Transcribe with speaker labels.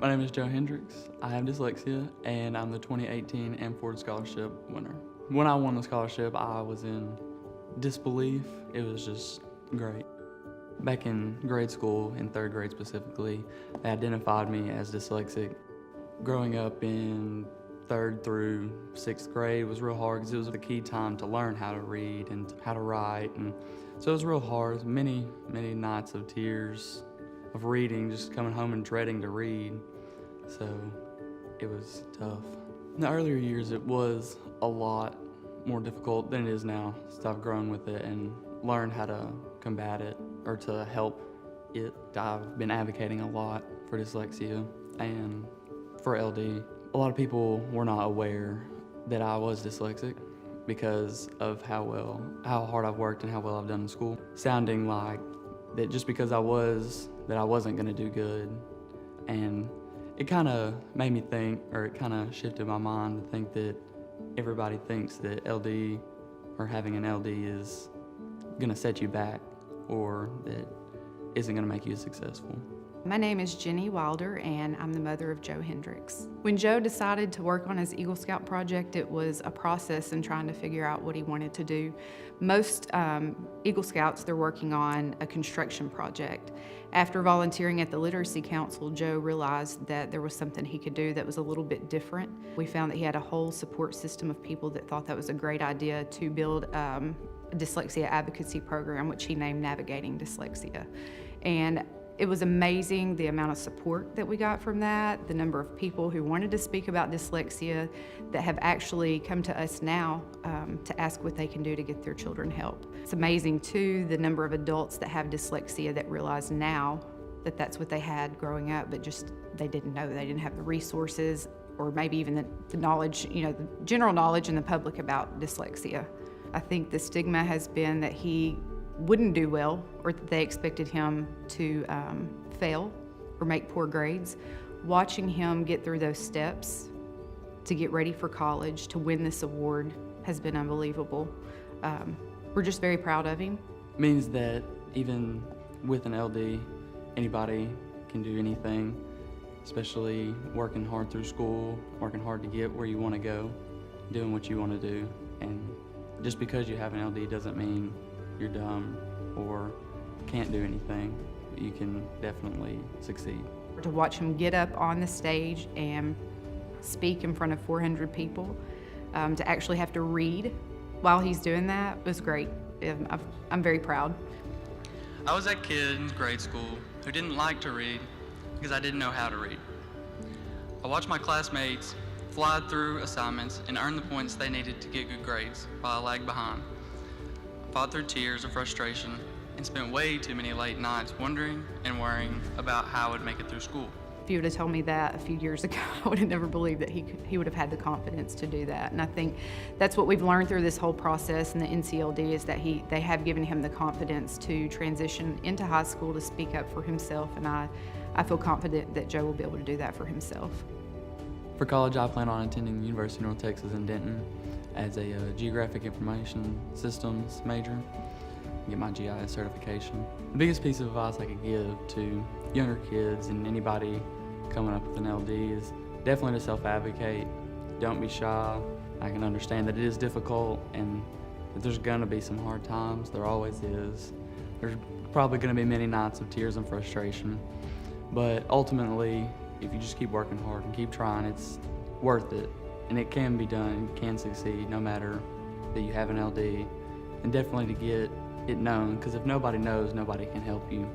Speaker 1: My name is Joe Hendrix. I have dyslexia, and I'm the 2018 Ford Scholarship winner. When I won the scholarship, I was in disbelief. It was just great. Back in grade school, in third grade specifically, they identified me as dyslexic. Growing up in third through sixth grade was real hard because it was the key time to learn how to read and how to write. And so it was real hard. Many nights of tears, of reading, just coming home and dreading to read. So it was tough. In the earlier years, it was a lot more difficult than it is now, since I've grown with it and learned how to combat it or to help it. I've been advocating a lot for dyslexia and for LD. A lot of people were not aware that I was dyslexic because of how hard I've worked and how well I've done in school. Sounding like that just because I wasn't gonna do good. And it kind of made me think, or it kind of shifted my mind to think that everybody thinks that LD or having an LD is gonna set you back or that isn't gonna make you successful.
Speaker 2: My name is Jenny Wilder, and I'm the mother of Joe Hendrix. When Joe decided to work on his Eagle Scout project, it was a process in trying to figure out what he wanted to do. Most Eagle Scouts, they're working on a construction project. After volunteering at the Literacy Council, Joe realized that there was something he could do that was a little bit different. We found that he had a whole support system of people that thought that was a great idea to build a dyslexia advocacy program, which he named Navigating Dyslexia. And it was amazing the amount of support that we got from that, the number of people who wanted to speak about dyslexia that have actually come to us now to ask what they can do to get their children help. It's amazing too, the number of adults that have dyslexia that realize now that that's what they had growing up, but just they didn't know, they didn't have the resources or maybe even the knowledge, the general knowledge in the public about dyslexia. I think the stigma has been that he wouldn't do well or that they expected him to fail or make poor grades. Watching him get through those steps to get ready for college, to win this award has been unbelievable. We're just very proud of him.
Speaker 1: It means that even with an LD, anybody can do anything, especially working hard through school, working hard to get where you want to go, doing what you want to do. And just because you have an LD doesn't mean you're dumb or can't do anything. You can definitely succeed.
Speaker 2: To watch him get up on the stage and speak in front of 400 people, to actually have to read while he's doing that was great. I'm very proud.
Speaker 1: I was that kid in grade school who didn't like to read because I didn't know how to read. I watched my classmates fly through assignments and earn the points they needed to get good grades while I lagged behind. I fought through tears of frustration and spent way too many late nights wondering and worrying about how I would make it through school.
Speaker 2: If you would have told me that a few years ago, I would have never believed that he would have had the confidence to do that. And I think that's what we've learned through this whole process in the NCLD is that they have given him the confidence to transition into high school to speak up for himself, and I feel confident that Joe will be able to do that for himself.
Speaker 1: For college, I plan on attending the University of North Texas in Denton as a Geographic Information Systems major, get my GIS certification. The biggest piece of advice I could give to younger kids and anybody coming up with an LD is definitely to self-advocate. Don't be shy. I can understand that it is difficult and that there's gonna be some hard times. There always is. There's probably gonna be many nights of tears and frustration. But ultimately, if you just keep working hard and keep trying, it's worth it. And it can be done, you can succeed no matter that you have an LD. And definitely to get it known, because if nobody knows, nobody can help you.